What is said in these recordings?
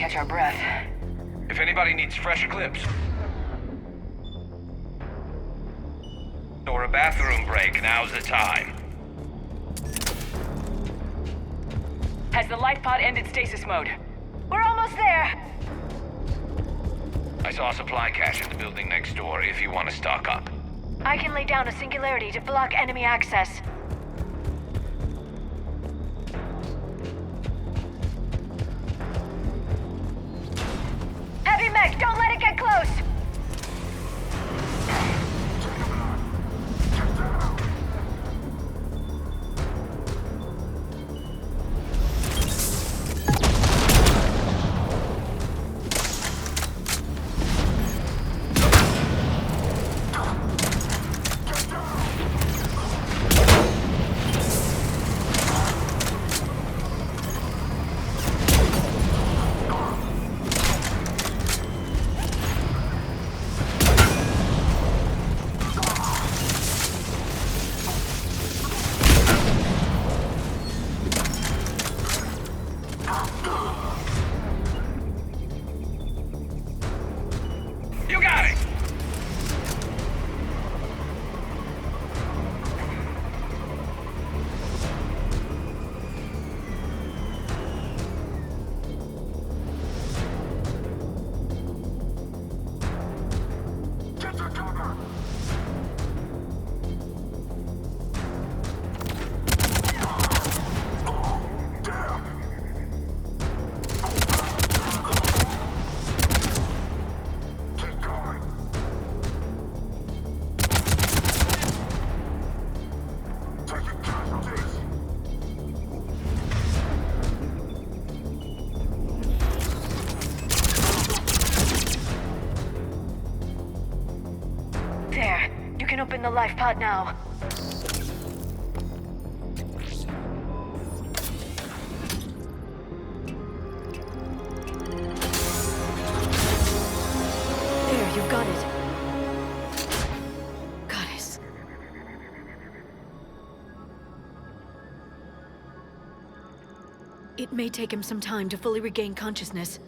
catch our breath. If anybody needs fresh clips or a bathroom break, now's the time. Has the life pod ended stasis mode? We're almost there! I saw a supply cache in the building next door if you want to stock up. I can lay down a singularity to block enemy access. Heavy mech, don't let it get close! You got it! Get to cover! Keep going! Taking casualties! There, you can open the life pod now. There, you've got it. Goddess. It may take him some time to fully regain consciousness.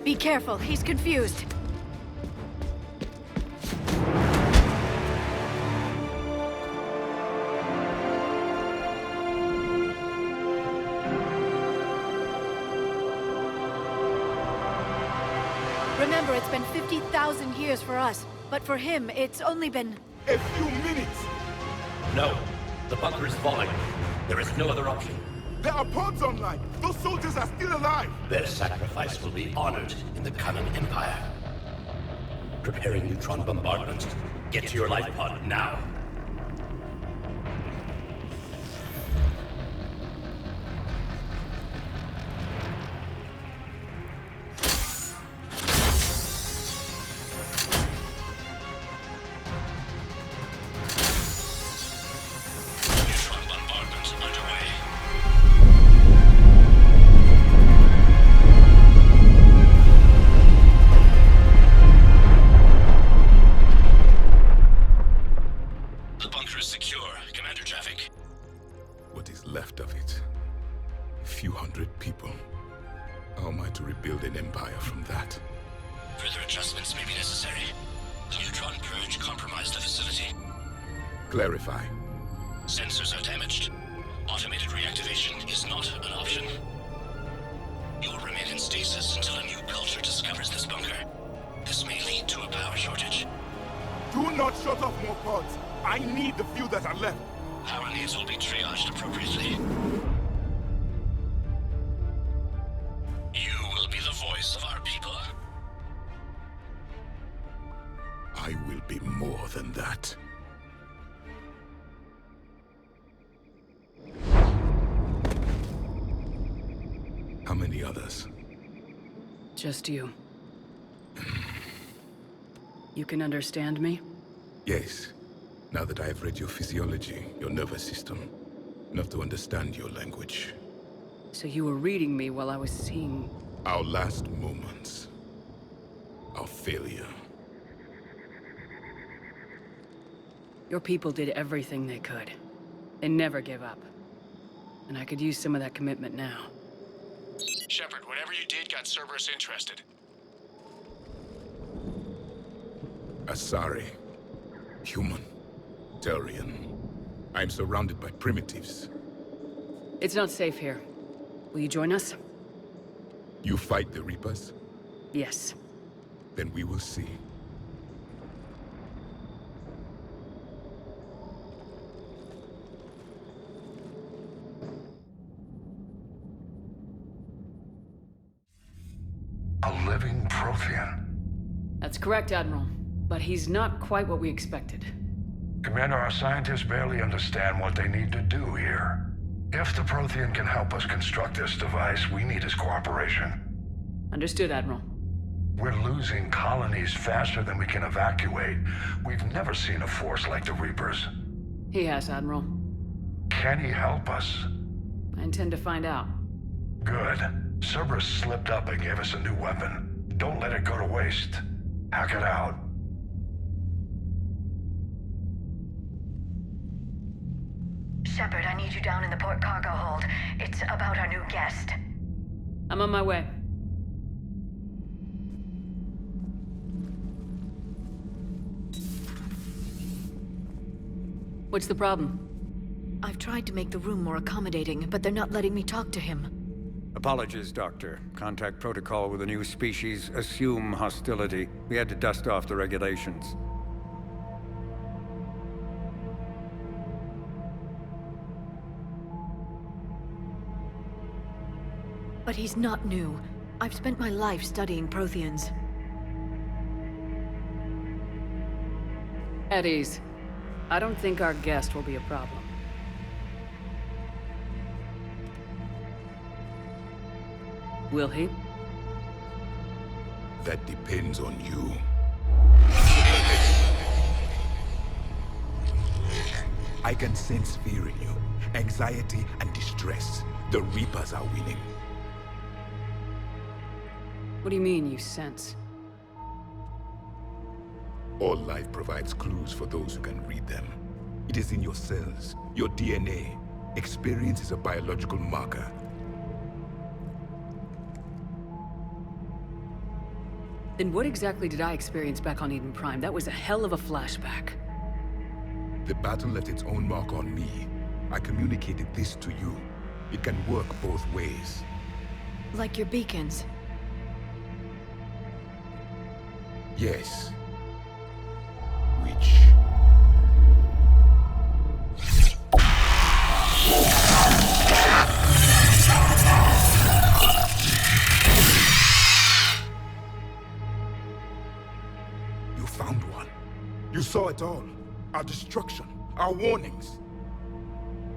Be careful, he's confused. Remember, it's been 50,000 years for us, but for him, it's only been... A few minutes! No. The bunker is falling. There is no other option. There are pods online! Those soldiers are still alive! Their sacrifice will be honored in the coming Empire. Preparing neutron bombardment. Get to your life pod now. Neutron bombardment underway. The bunker is secure, Commander Traffic. What is left of it? A few hundred people. How am I to rebuild an empire from that? Further adjustments may be necessary. The neutron purge compromised the facility. Clarify. Sensors are damaged. Automated reactivation is not an option. You will remain in stasis until a new culture discovers this bunker. This may lead to a power shortage. Do not shut off more pods! I need the few that are left! Power needs will be triaged appropriately. You will be the voice of our people. I will be more than that. How many others? Just you. You can understand me? Yes. Now that I have read your physiology, your nervous system, enough to understand your language. So you were reading me while I was seeing... Our last moments. Our failure. Your people did everything they could. They never gave up. And I could use some of that commitment now. Shepard, whatever you did got Cerberus interested. Asari. Human. Turian. I'm surrounded by primitives. It's not safe here. Will you join us? You fight the Reapers? Yes. Then we will see. A living Prothean. That's correct, Admiral. But he's not quite what we expected. Commander, our scientists barely understand what they need to do here. If the Prothean can help us construct this device, we need his cooperation. Understood, Admiral. We're losing colonies faster than we can evacuate. We've never seen a force like the Reapers. He has, Admiral. Can he help us? I intend to find out. Good. Cerberus slipped up and gave us a new weapon. Don't let it go to waste. Hack it out. Shepard, I need you down in the port cargo hold. It's about our new guest. I'm on my way. What's the problem? I've tried to make the room more accommodating, but they're not letting me talk to him. Apologies, Doctor. Contact protocol with a new species. Assume hostility. We had to dust off the regulations. But he's not new. I've spent my life studying Protheans. At ease. I don't think our guest will be a problem. Will he? That depends on you. I can sense fear in you. Anxiety and distress. The Reapers are winning. What do you mean, you sense? All life provides clues for those who can read them. It is in your cells, your DNA. Experience is a biological marker. Then what exactly did I experience back on Eden Prime? That was a hell of a flashback. The battle left its own mark on me. I communicated this to you. It can work both ways. Like your beacons. Yes. Which... You found one. You saw it all. Our destruction, our warnings.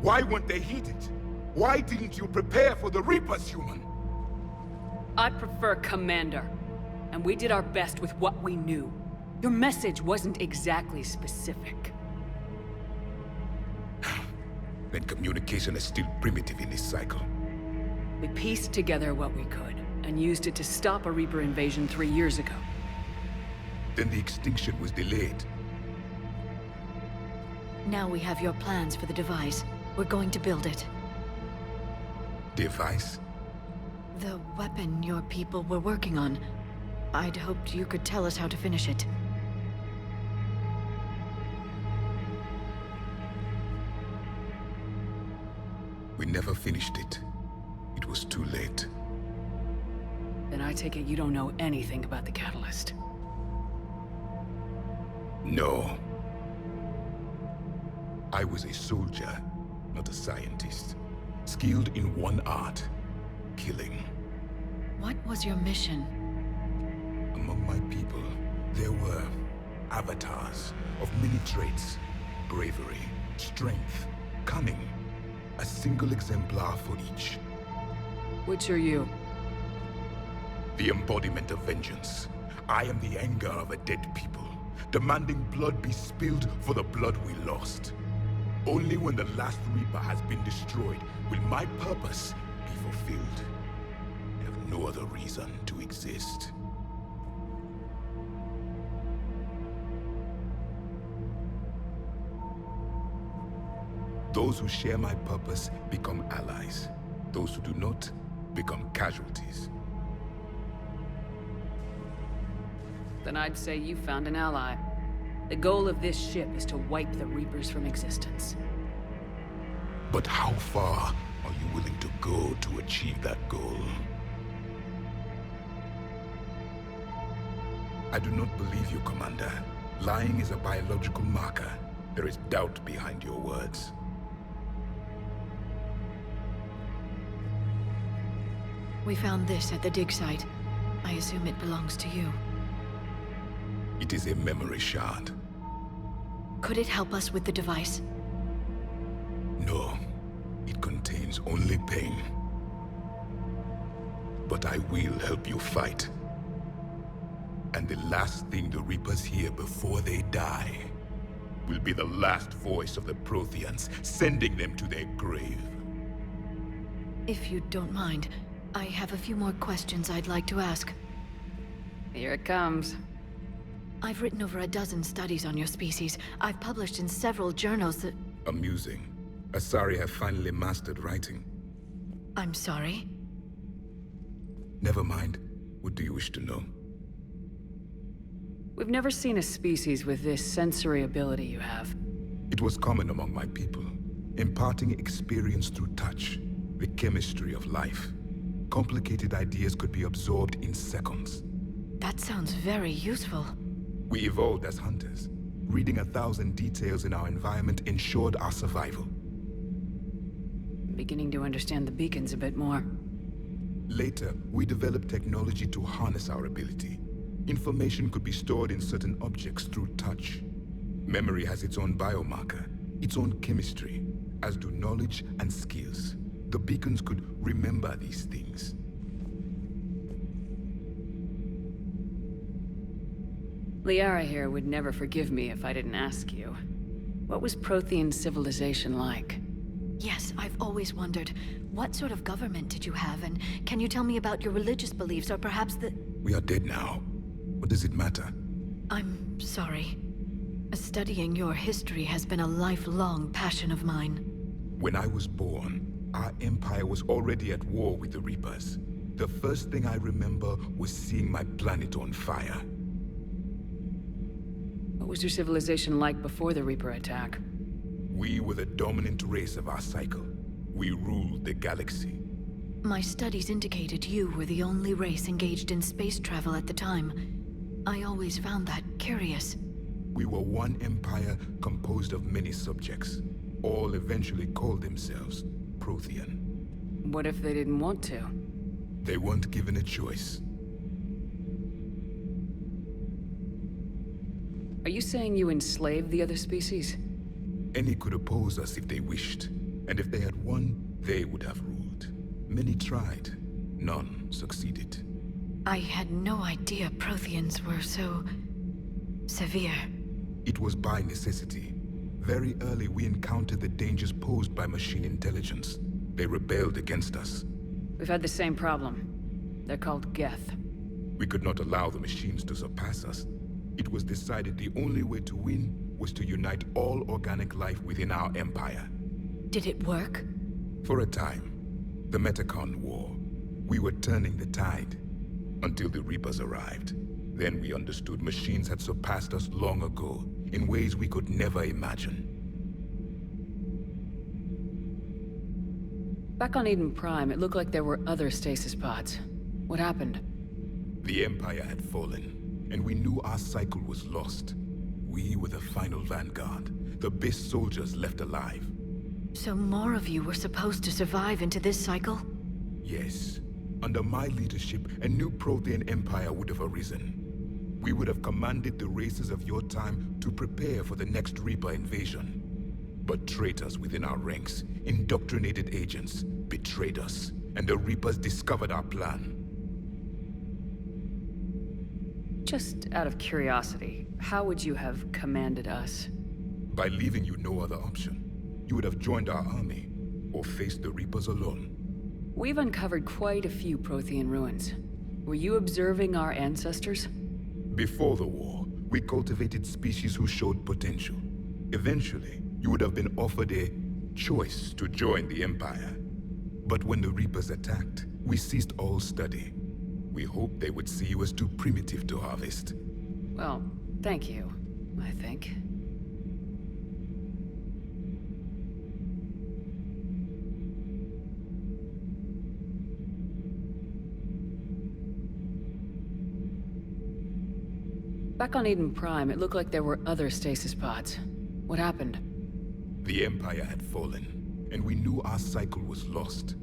Why weren't they heeded? Why didn't you prepare for the Reapers, human? I prefer Commander. And we did our best with what we knew. Your message wasn't exactly specific. Then communication is still primitive in this cycle. We pieced together what we could, and used it to stop a Reaper invasion 3 years ago. Then the extinction was delayed. Now we have your plans for the device. We're going to build it. Device? The weapon your people were working on. I'd hoped you could tell us how to finish it. We never finished it. It was too late. Then I take it you don't know anything about the catalyst. No. I was a soldier, not a scientist. Skilled in one art, killing. What was your mission? Among my people, there were avatars of many traits. Bravery, strength, cunning. A single exemplar for each. Which are you? The embodiment of vengeance. I am the anger of a dead people, demanding blood be spilled for the blood we lost. Only when the last Reaper has been destroyed will my purpose be fulfilled. I have no other reason to exist. Those who share my purpose become allies. Those who do not become casualties. Then I'd say you found an ally. The goal of this ship is to wipe the Reapers from existence. But how far are you willing to go to achieve that goal? I do not believe you, Commander. Lying is a biological marker. There is doubt behind your words. We found this at the dig site. I assume it belongs to you. It is a memory shard. Could it help us with the device? No, it contains only pain. But I will help you fight. And the last thing the Reapers hear before they die will be the last voice of the Protheans, sending them to their grave. If you don't mind, I have a few more questions I'd like to ask. Here it comes. I've written over a dozen studies on your species. I've published in several journals that... Amusing. Asari have finally mastered writing. I'm sorry? Never mind. What do you wish to know? We've never seen a species with this sensory ability you have. It was common among my people, imparting experience through touch, the chemistry of life. Complicated ideas could be absorbed in seconds. That sounds very useful. We evolved as hunters. Reading 1,000 details in our environment ensured our survival. Beginning to understand the beacons a bit more. Later, we developed technology to harness our ability. Information could be stored in certain objects through touch. Memory has its own biomarker, its own chemistry, as do knowledge and skills. The beacons could remember these things. Liara here would never forgive me if I didn't ask you. What was Prothean civilization like? Yes, I've always wondered, what sort of government did you have, and can you tell me about your religious beliefs, or perhaps the... We are dead now. What does it matter? I'm sorry. Studying your history has been a lifelong passion of mine. When I was born, our empire was already at war with the Reapers. The first thing I remember was seeing my planet on fire. What was your civilization like before the Reaper attack? We were the dominant race of our cycle. We ruled the galaxy. My studies indicated you were the only race engaged in space travel at the time. I always found that curious. We were one empire composed of many subjects. All eventually called themselves Prothean. What if they didn't want to? They weren't given a choice. Are you saying you enslaved the other species? Any could oppose us if they wished, and if they had won, they would have ruled. Many tried. None succeeded. I had no idea Protheans were so... severe. It was by necessity. Very early we encountered the dangers posed by machine intelligence. They rebelled against us. We've had the same problem. They're called Geth. We could not allow the machines to surpass us. It was decided the only way to win was to unite all organic life within our empire. Did it work? For a time. The Metacon War. We were turning the tide. Until the Reapers arrived. Then we understood machines had surpassed us long ago, in ways we could never imagine. Back on Eden Prime, it looked like there were other stasis pods. What happened? The Empire had fallen, and we knew our cycle was lost. We were the final vanguard, the best soldiers left alive. So more of you were supposed to survive into this cycle? Yes. Under my leadership, a new Prothean empire would have arisen. We would have commanded the races of your time to prepare for the next Reaper invasion. But traitors within our ranks, indoctrinated agents, betrayed us, and the Reapers discovered our plan. Just out of curiosity, how would you have commanded us? By leaving you no other option. You would have joined our army, or faced the Reapers alone. We've uncovered quite a few Prothean ruins. Were you observing our ancestors? Before the war, we cultivated species who showed potential. Eventually, you would have been offered a choice to join the Empire. But when the Reapers attacked, we ceased all study. We hoped they would see you as too primitive to harvest. Well, thank you, I think. Back on Eden Prime, it looked like there were other stasis pods. What happened? The Empire had fallen, and we knew our cycle was lost.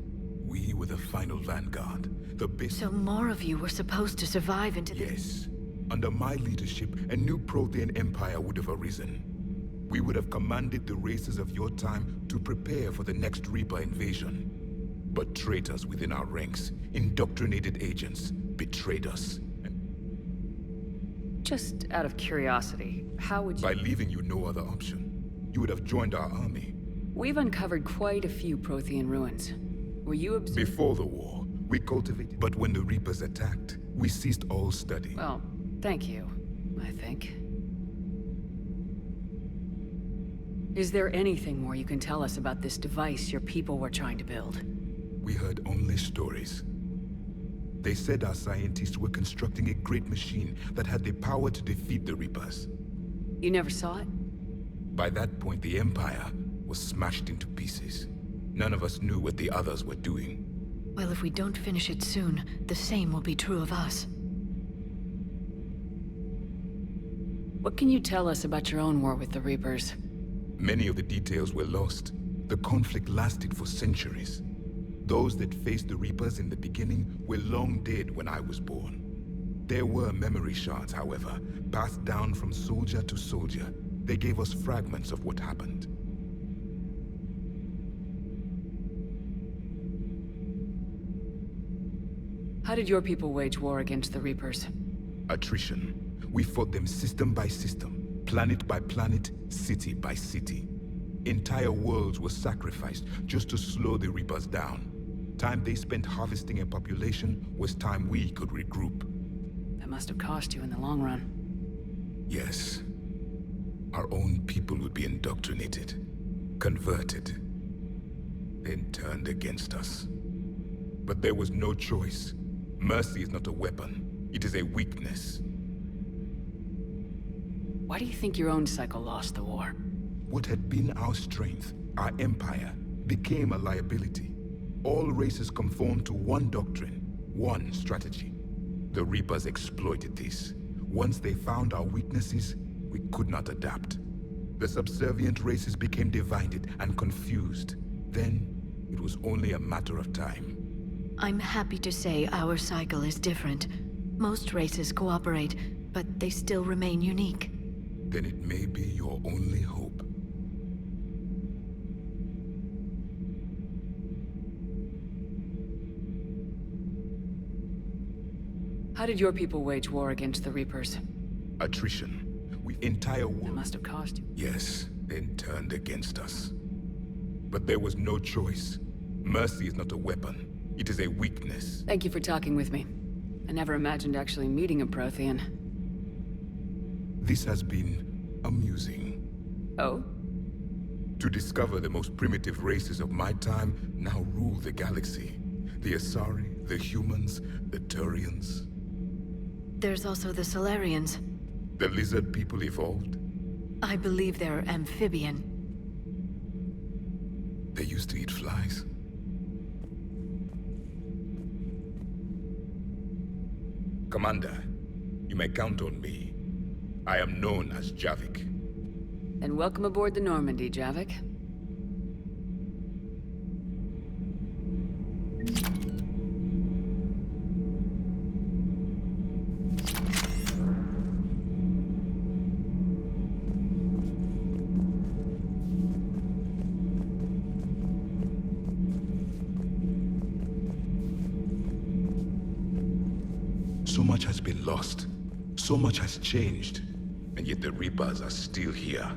We were the final vanguard, the best. So more of you were supposed to survive into the... Yes. Under my leadership, a new Prothean empire would have arisen. We would have commanded the races of your time to prepare for the next Reaper invasion. But traitors within our ranks, indoctrinated agents, betrayed us. Just out of curiosity, how would you... By leaving you no other option. You would have joined our army. We've uncovered quite a few Prothean ruins. Were you observing... Before the war, we cultivated... But when the Reapers attacked, we ceased all study. Well, thank you, I think. Is there anything more you can tell us about this device your people were trying to build? We heard only stories. They said our scientists were constructing a great machine that had the power to defeat the Reapers. You never saw it? By that point, the Empire was smashed into pieces. None of us knew what the others were doing. Well, if we don't finish it soon, the same will be true of us. What can you tell us about your own war with the Reapers? Many of the details were lost. The conflict lasted for centuries. Those that faced the Reapers in the beginning were long dead when I was born. There were memory shards, however, passed down from soldier to soldier. They gave us fragments of what happened. How did your people wage war against the Reapers? Attrition. We fought them system by system, planet by planet, city by city. Entire worlds were sacrificed just to slow the Reapers down. Time they spent harvesting a population was time we could regroup. That must have cost you in the long run. Yes. Our own people would be indoctrinated, converted, then turned against us. But there was no choice. Mercy is not a weapon. It is a weakness. Why do you think your own cycle lost the war? What had been our strength, our empire, became a liability. All races conformed to one doctrine, one strategy. The Reapers exploited this. Once they found our weaknesses, we could not adapt. The subservient races became divided and confused. Then, it was only a matter of time. I'm happy to say our cycle is different. Most races cooperate, but they still remain unique. Then it may be your only hope. How did your people wage war against the Reapers? Attrition. Entire That world. must have cost you. Yes, then turned against us. But there was no choice. Mercy is not a weapon. It is a weakness. Thank you for talking with me. I never imagined actually meeting a Prothean. This has been amusing. Oh? To discover the most primitive races of my time now rule the galaxy. The Asari, the humans, the Turians. There's also the Solarians. The lizard people evolved. I believe they're amphibian. They used to eat flies. Commander, you may count on me. I am known as Javik. And welcome aboard the Normandy, Javik. So much has been lost. So much has changed, and yet the Reapers are still here.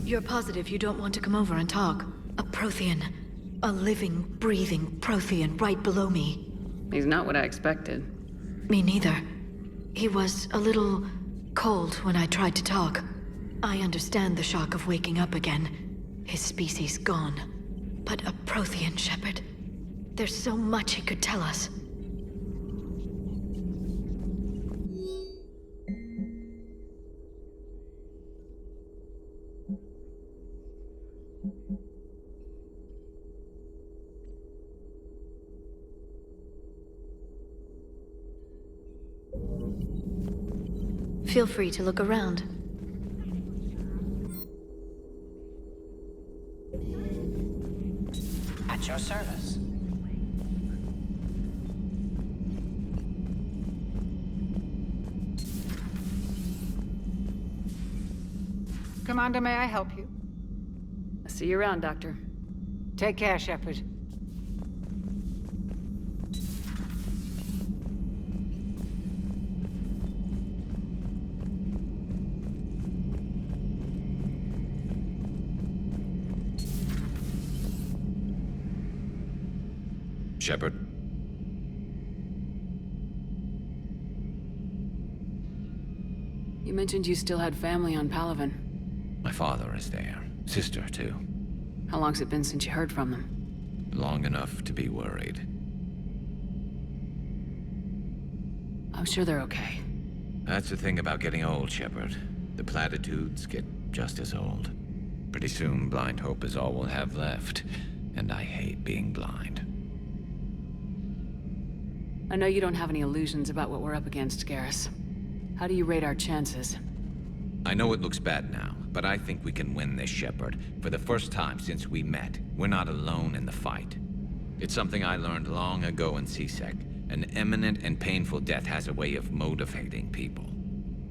You're positive you don't want to come over and talk? A Prothean. A living, breathing Prothean right below me. He's not what I expected. Me neither. He was a little cold when I tried to talk. I understand the shock of waking up again. His species gone. But a Prothean, Shepard. There's so much he could tell us. Feel free to look around. At your service. Commander, may I help you? I'll see you around, Doctor. Take care, Shepard. Shepard. You mentioned you still had family on Palaven. My father is there. Sister, too. How long's it been since you heard from them? Long enough to be worried. I'm sure they're okay. That's the thing about getting old, Shepard. The platitudes get just as old. Pretty soon, blind hope is all we'll have left. And I hate being blind. I know you don't have any illusions about what we're up against, Garrus. How do you rate our chances? I know it looks bad now, but I think we can win this, Shepard. For the first time since we met, we're not alone in the fight. It's something I learned long ago in C-Sec. An imminent and painful death has a way of motivating people.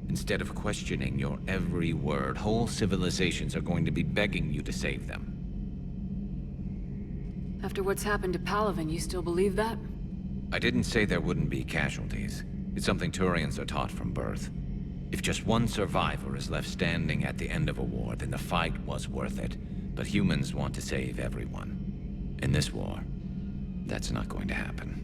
Instead of questioning your every word, whole civilizations are going to be begging you to save them. After what's happened to Palaven, you still believe that? I didn't say there wouldn't be casualties. It's something Turians are taught from birth. If just one survivor is left standing at the end of a war, then the fight was worth it. But humans want to save everyone. In this war, that's not going to happen.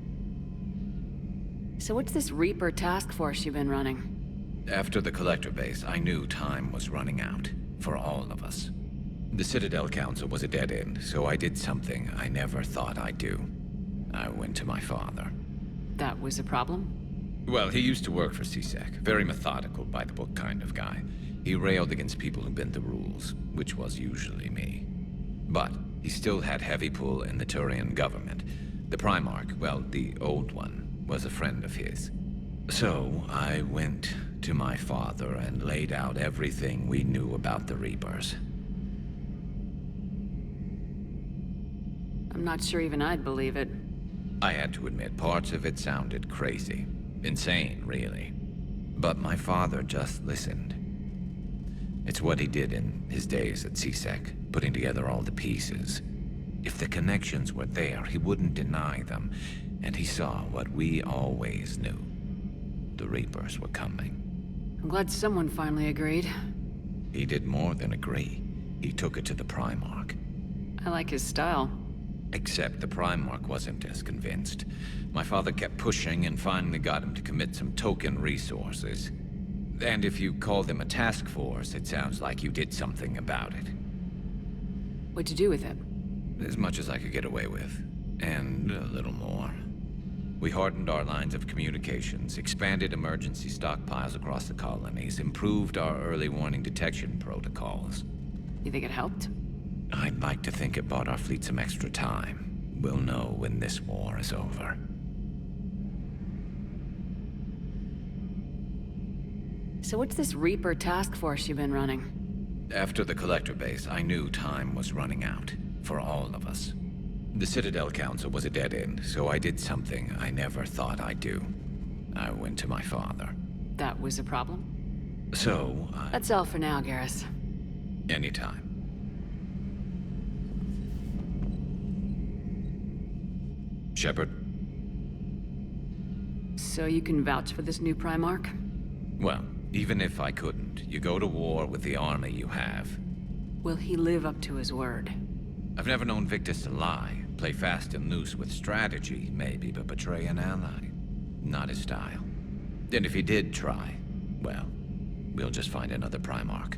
So what's this Reaper task force you've been running? After the Collector base, I knew time was running out. For all of us. The Citadel Council was a dead end, so I did something I never thought I'd do. I went to my father. That was a problem? Well, he used to work for C-Sec. Very methodical, by-the-book kind of guy. He railed against people who bent the rules, which was usually me. But he still had heavy pull in the Turian government. The Primarch, well, the old one, was a friend of his. So I went to my father and laid out everything we knew about the Reapers. I'm not sure even I'd believe it. I had to admit, parts of it sounded crazy. Insane, really. But my father just listened. It's what he did in his days at C-Sec, putting together all the pieces. If the connections were there, he wouldn't deny them. And he saw what we always knew. The Reapers were coming. I'm glad someone finally agreed. He did more than agree. He took it to the Primarch. I like his style. Except the Primarch wasn't as convinced. My father kept pushing and finally got him to commit some token resources. And if you call them a task force, it sounds like you did something about it. What'd you do with it? As much as I could get away with. And a little more. We hardened our lines of communications, expanded emergency stockpiles across the colonies, improved our early warning detection protocols. You think it helped? I'd like to think it bought our fleet some extra time. We'll know when this war is over. So what's this Reaper task force you've been running? After the Collector base, I knew time was running out. For all of us. The Citadel Council was a dead end, so I did something I never thought I'd do. I went to my father. That was a problem? So, That's all for now, Garrus. Anytime. Shepard? So you can vouch for this new Primarch? Well, even if I couldn't, you go to war with the army you have. Will he live up to his word? I've never known Victus to lie. Play fast and loose with strategy, maybe, but betray an ally. Not his style. And if he did try, well, we'll just find another Primarch.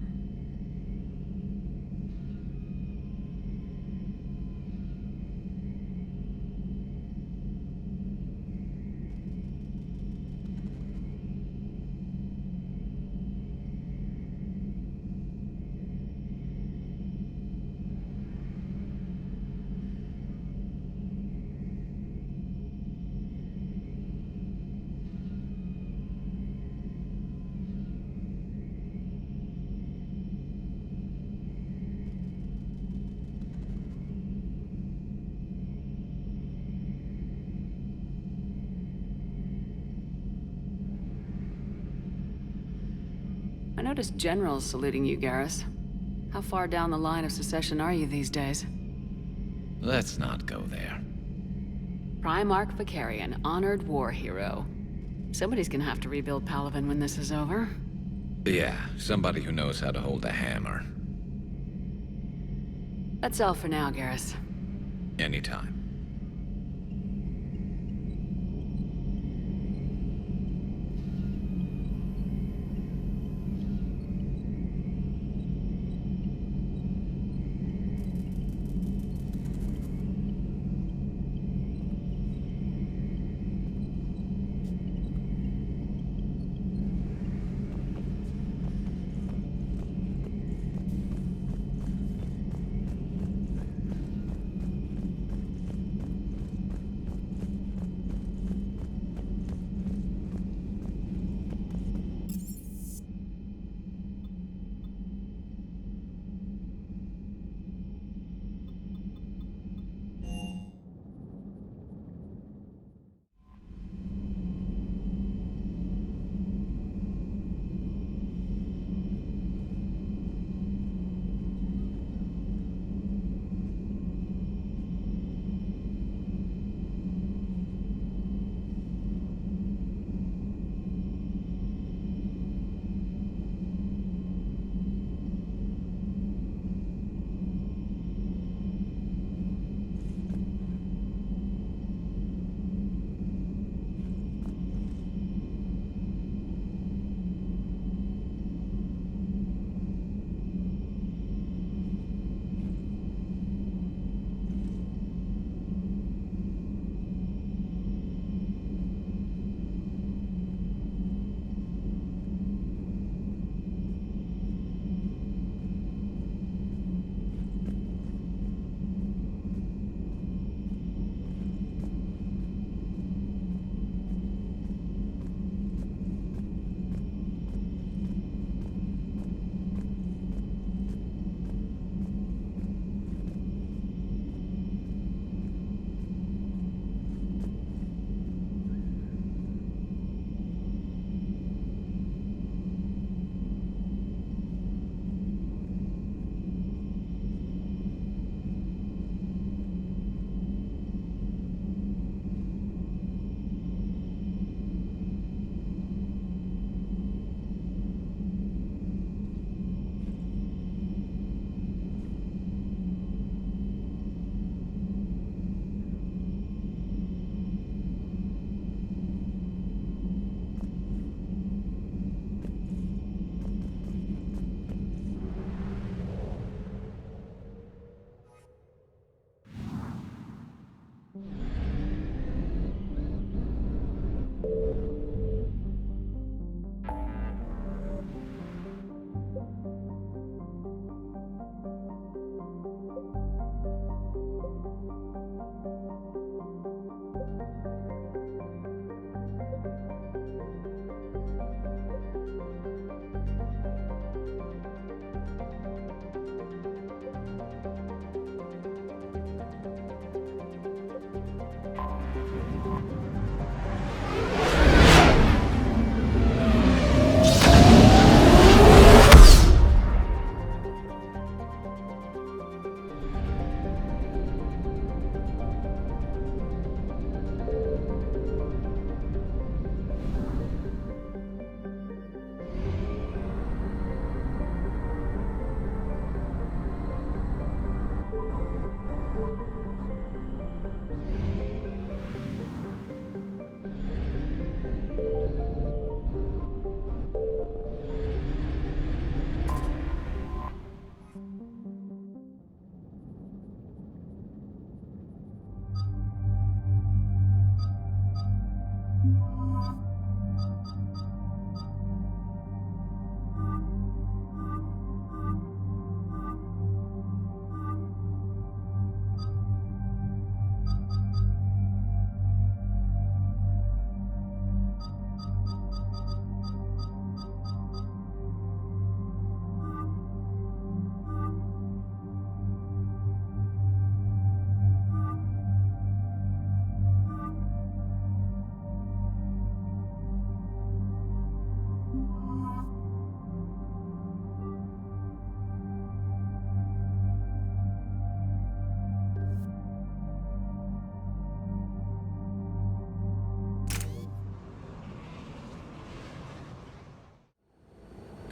I noticed generals saluting you, Garrus. How far down the line of succession are you these days? Let's not go there. Primarch Vakarian, honored war hero. Somebody's gonna have to rebuild Palaven when this is over. Yeah, somebody who knows how to hold a hammer. That's all for now, Garrus. Anytime.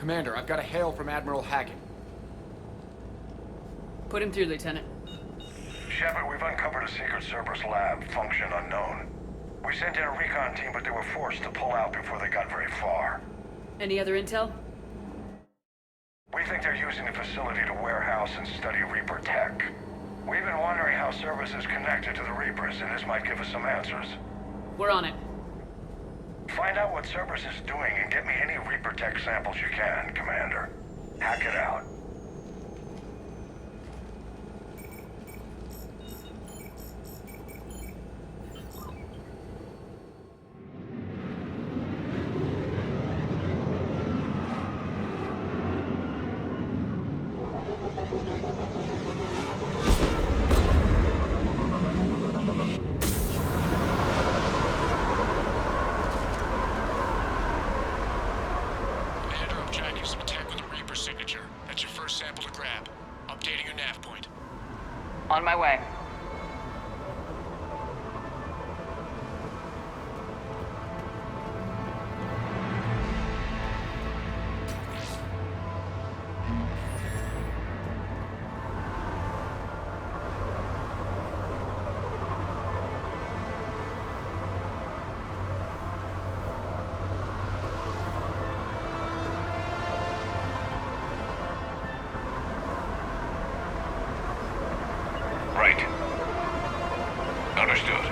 Commander, I've got a hail from Admiral Hackett. Put him through, Lieutenant. Shepard, we've uncovered a secret Cerberus lab, function unknown. We sent in a recon team, but they were forced to pull out before they got very far. Any other intel? We think they're using the facility to warehouse and study Reaper tech. We've been wondering how Cerberus is connected to the Reapers, and this might give us some answers. We're on it. Find out what Cerberus is doing and get me any Reaper tech samples you can, Commander. Hack it out. On my way. Right. Understood.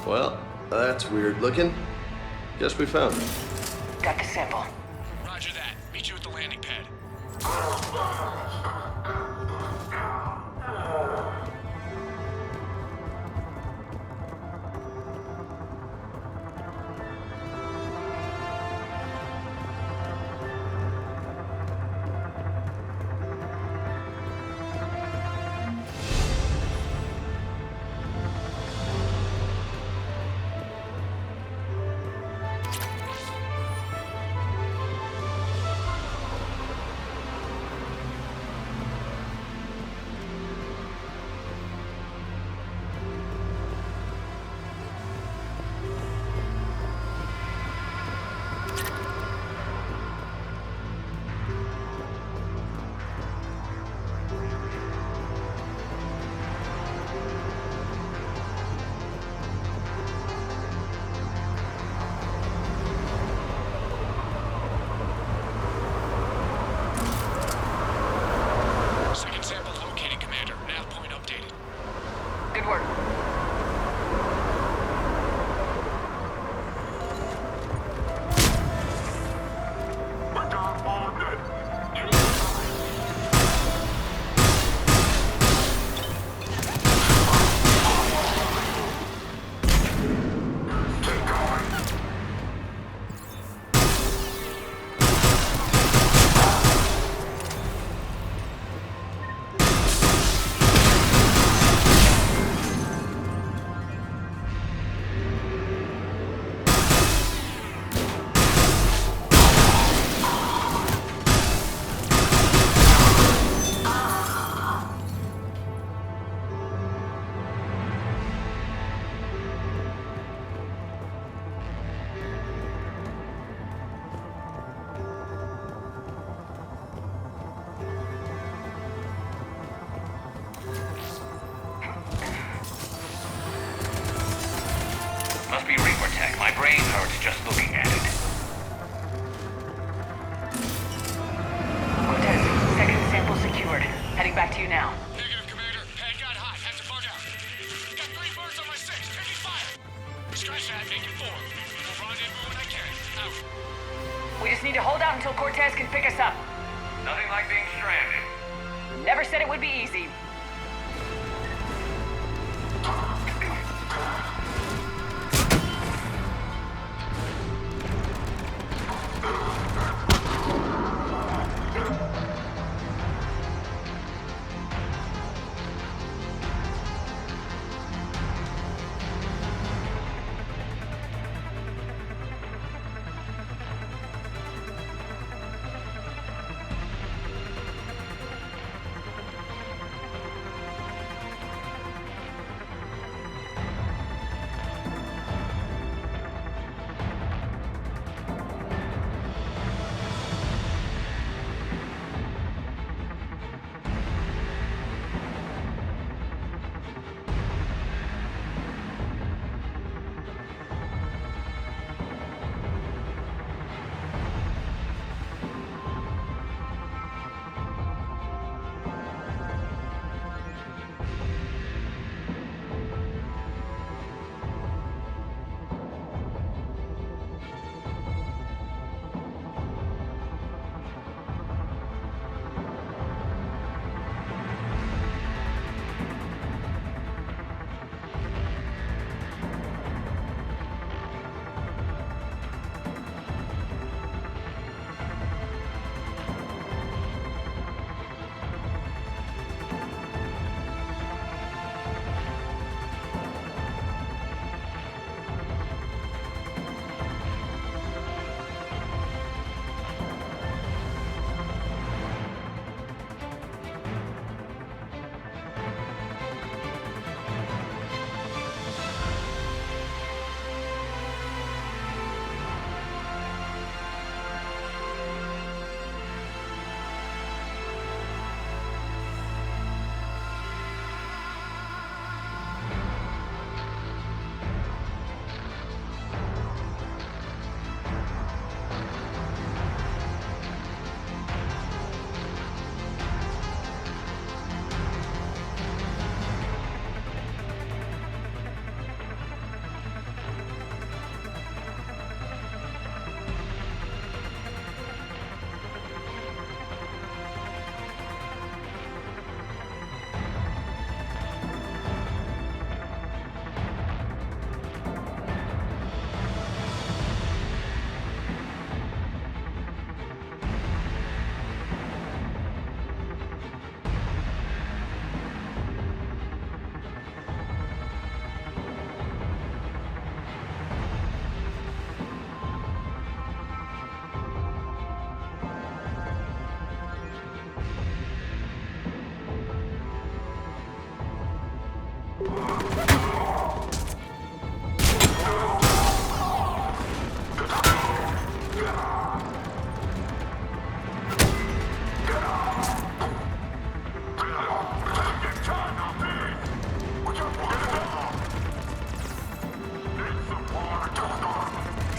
Well, that's weird looking. Guess we found it. Got the sample. Roger that. Meet you at the landing pad. hurts just looking at it. Cortez, second sample secured. Heading back to you now. Negative, Commander. Pad got hot. Have to bug out. Got 3 birds on my 6. Taking fire. Scratch that. Make it 4. We'll rendezvous when I can. Out. We just need to hold out until Cortez can pick us up. Nothing like being stranded. Never said it would be easy.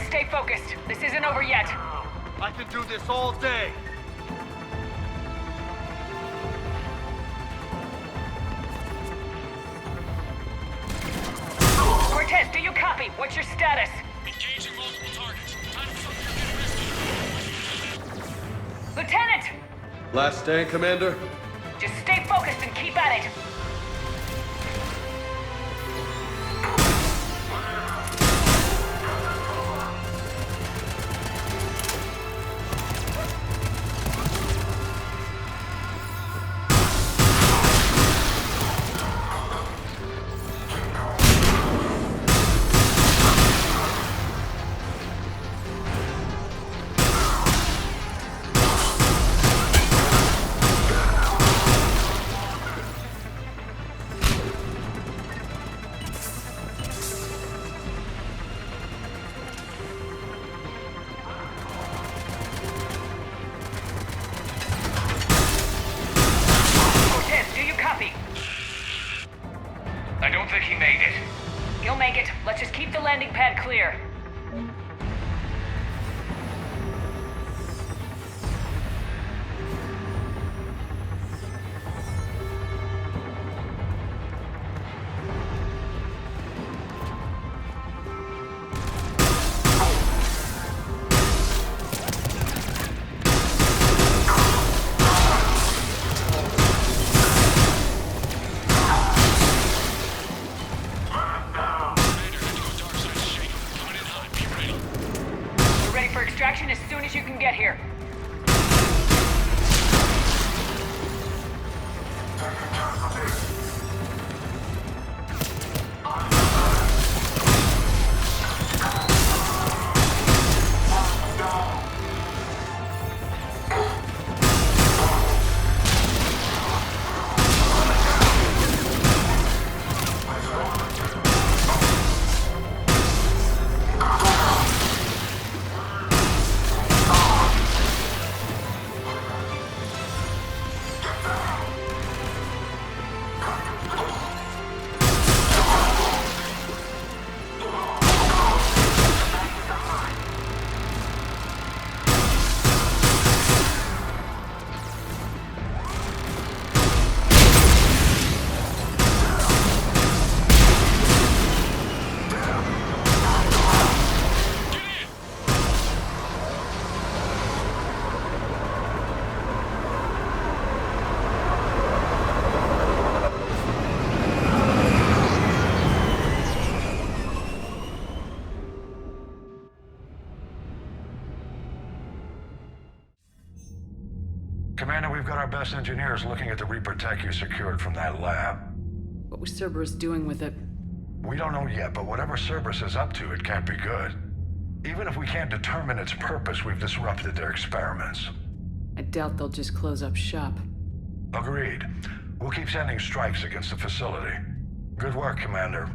Stay focused. This isn't over yet. I can do this all day. Cortez, do you copy? What's your status? Engaging multiple targets. Time for something to get risky. Lieutenant! Last stand, Commander? Just stay focused and keep at it. I don't think he made it. He'll make it. Let's just keep the landing pad clear. our best engineers looking at the Reaper tech you secured from that lab. What was Cerberus doing with it? We don't know yet, but whatever Cerberus is up to, it can't be good. Even if we can't determine its purpose, we've disrupted their experiments. I doubt they'll just close up shop. Agreed. We'll keep sending strikes against the facility. Good work, Commander.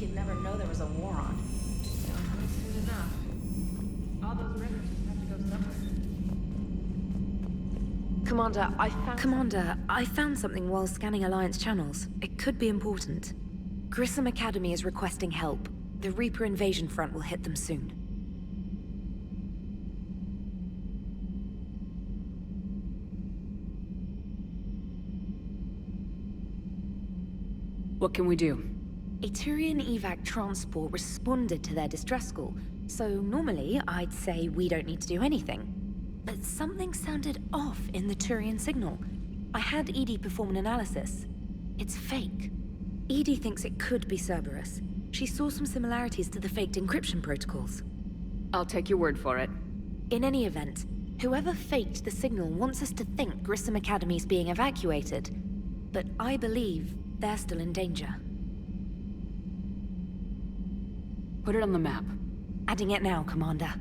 You'd never know there was a war on. Don't know soon enough. All those riggers just have to go somewhere. Commander, I found something while scanning Alliance channels. It could be important. Grissom Academy is requesting help. The Reaper invasion front will hit them soon. What can we do? A Turian evac transport responded to their distress call, so normally I'd say we don't need to do anything. But something sounded off in the Turian signal. I had EDI perform an analysis. It's fake. EDI thinks it could be Cerberus. She saw some similarities to the faked encryption protocols. I'll take your word for it. In any event, whoever faked the signal wants us to think Grissom Academy's being evacuated. But I believe they're still in danger. Put it on the map. Adding it now, Commander.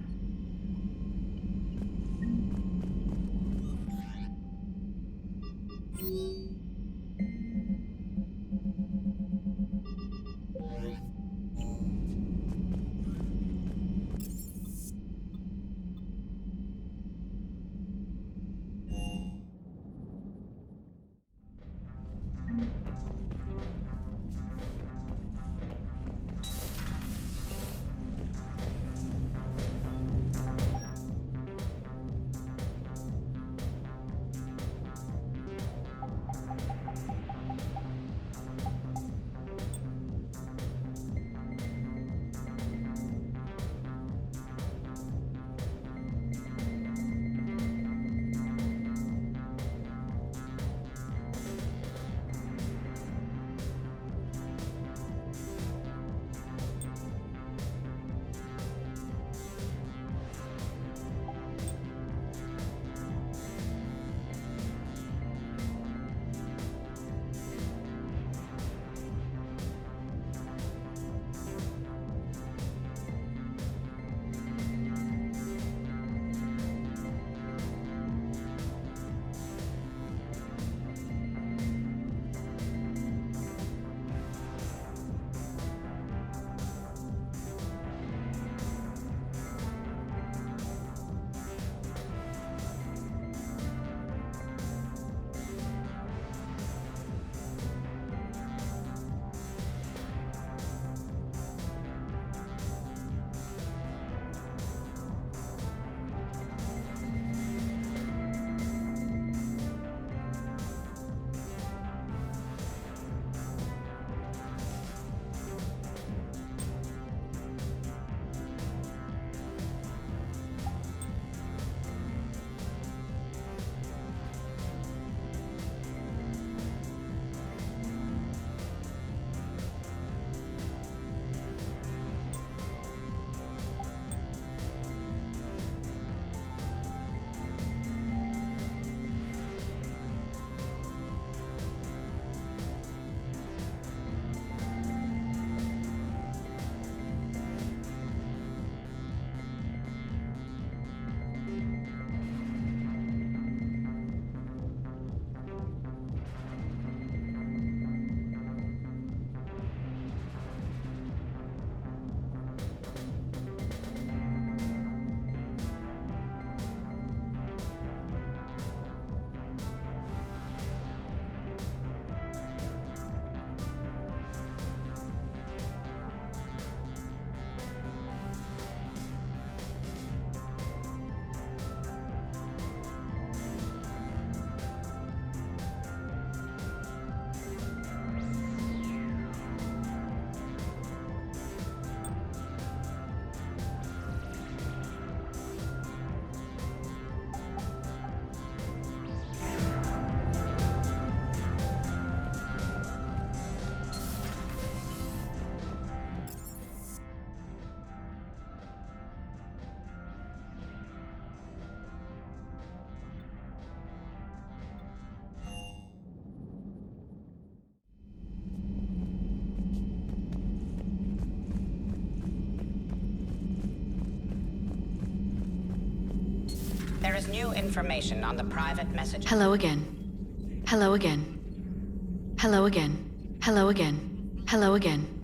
There is new information on the private messages. Hello again. Hello again. Hello again. Hello again. Hello again.